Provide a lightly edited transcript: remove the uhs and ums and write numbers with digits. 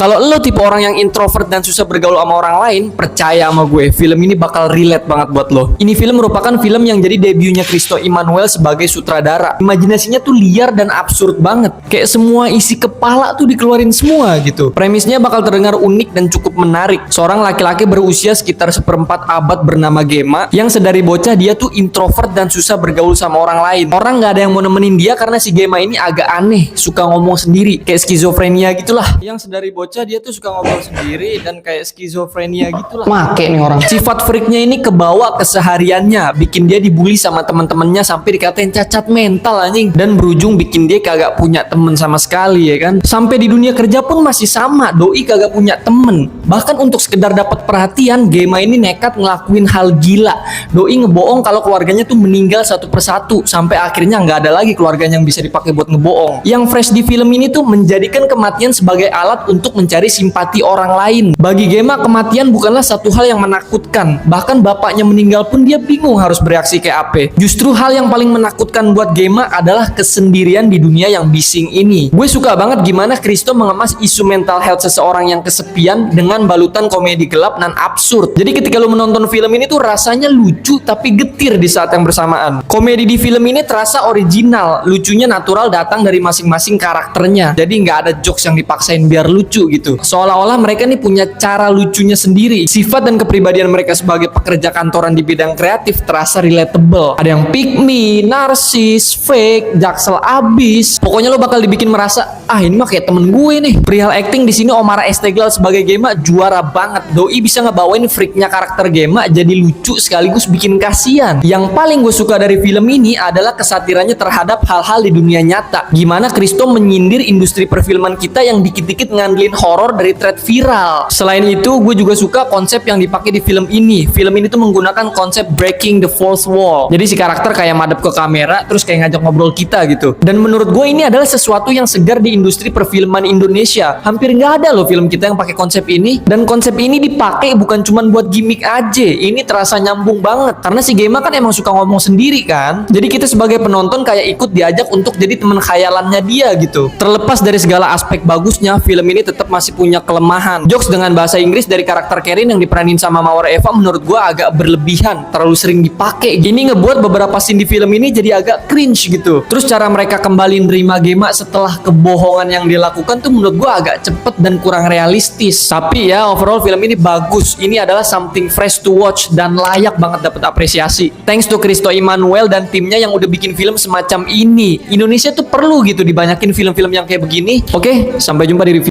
Kalau lo tipe orang yang introvert dan susah bergaul sama orang lain, percaya sama gue, film ini bakal relate banget buat lo. Ini film merupakan film yang jadi debutnya Christo Emmanuel sebagai sutradara. Imajinasinya tuh liar dan absurd banget. Kayak semua isi kepala tuh dikeluarin semua gitu. Premisnya bakal terdengar unik dan cukup menarik. Seorang laki-laki berusia sekitar seperempat abad bernama Gema, yang sedari bocah dia tuh introvert dan susah bergaul sama orang lain. Orang nggak ada yang mau nemenin dia karena si Gema ini agak aneh, suka ngomong sendiri, kayak skizofrenia gitulah. Yang sedari bocah dia tuh suka ngobrol sendiri dan kayak skizofrenia gitulah. Make nih orang. Sifat freaknya ini kebawa kesehariannya, bikin dia dibully sama teman-temannya sampai dikatain cacat mental anjing, dan berujung bikin dia kagak punya temen sama sekali ya kan. Sampai di dunia kerja pun masih sama, doi kagak punya temen. Bahkan untuk sekedar dapat perhatian, Gema ini nekat ngelakuin hal gila. Doi ngebohong kalau keluarganya tuh meninggal satu persatu sampai akhirnya nggak ada lagi keluarganya yang bisa dipakai buat ngebohong. Yang fresh di film ini tuh menjadikan kematian sebagai alat untuk mencari simpati orang lain. Bagi Gema, kematian bukanlah satu hal yang menakutkan. Bahkan bapaknya meninggal pun dia bingung harus bereaksi kayak apa. Justru hal yang paling menakutkan buat Gema adalah kesendirian di dunia yang bising ini. Gue suka banget gimana Christo mengemas isu mental health seseorang yang kesepian dengan balutan komedi gelap dan absurd. Jadi ketika lu menonton film ini tuh rasanya lucu tapi getir di saat yang bersamaan. Komedi di film ini terasa original, lucunya natural datang dari masing-masing karakternya. Jadi nggak ada jokes yang dipaksain biar lucu gitu. Seolah-olah mereka nih punya cara lucunya sendiri. Sifat dan kepribadian mereka sebagai pekerja kantoran di bidang kreatif terasa relatable. Ada yang pick me, narsis, fake, jaksel abis. Pokoknya lo bakal dibikin merasa, ah ini mah kayak temen gue nih. Perihal acting di sini Omar Esteglal sebagai Gema juara banget. Doi bisa ngebawain freaknya karakter Gema jadi lucu sekaligus bikin kasihan. Yang paling gue suka dari film ini adalah kesatirannya terhadap hal-hal di dunia nyata. Gimana Christo menyindir industri perfilman kita yang dikit-dikit ngandelin horor dari thread viral. Selain itu, gue juga suka konsep yang dipakai di film ini. Film ini tuh menggunakan konsep breaking the fourth wall. Jadi si karakter kayak madep ke kamera terus kayak ngajak ngobrol kita gitu. Dan menurut gue ini adalah sesuatu yang segar di industri perfilman Indonesia. Hampir nggak ada loh film kita yang pakai konsep ini. Dan konsep ini dipakai bukan cuma buat gimmick aja. Ini terasa nyambung banget. Karena si Gema kan emang suka ngomong sendiri kan. Jadi kita sebagai penonton kayak ikut diajak untuk jadi teman khayalannya dia gitu. Terlepas dari segala aspek bagusnya, film ini tetap masih punya kelemahan. Jokes dengan bahasa Inggris dari karakter Karin yang diperanin sama Mawar Eva menurut gue agak berlebihan, terlalu sering dipakai. Ini ngebuat beberapa scene di film ini jadi agak cringe gitu. Terus cara mereka kembali nerima Gema setelah kebohongan yang dilakukan tuh menurut gue agak cepet dan kurang realistis. Tapi ya overall film ini bagus. Ini adalah something fresh to watch dan layak banget dapat apresiasi. Thanks to Christo Emmanuel dan timnya yang udah bikin film semacam ini. Indonesia tuh perlu gitu dibanyakin film-film yang kayak begini. Oke, sampai jumpa di review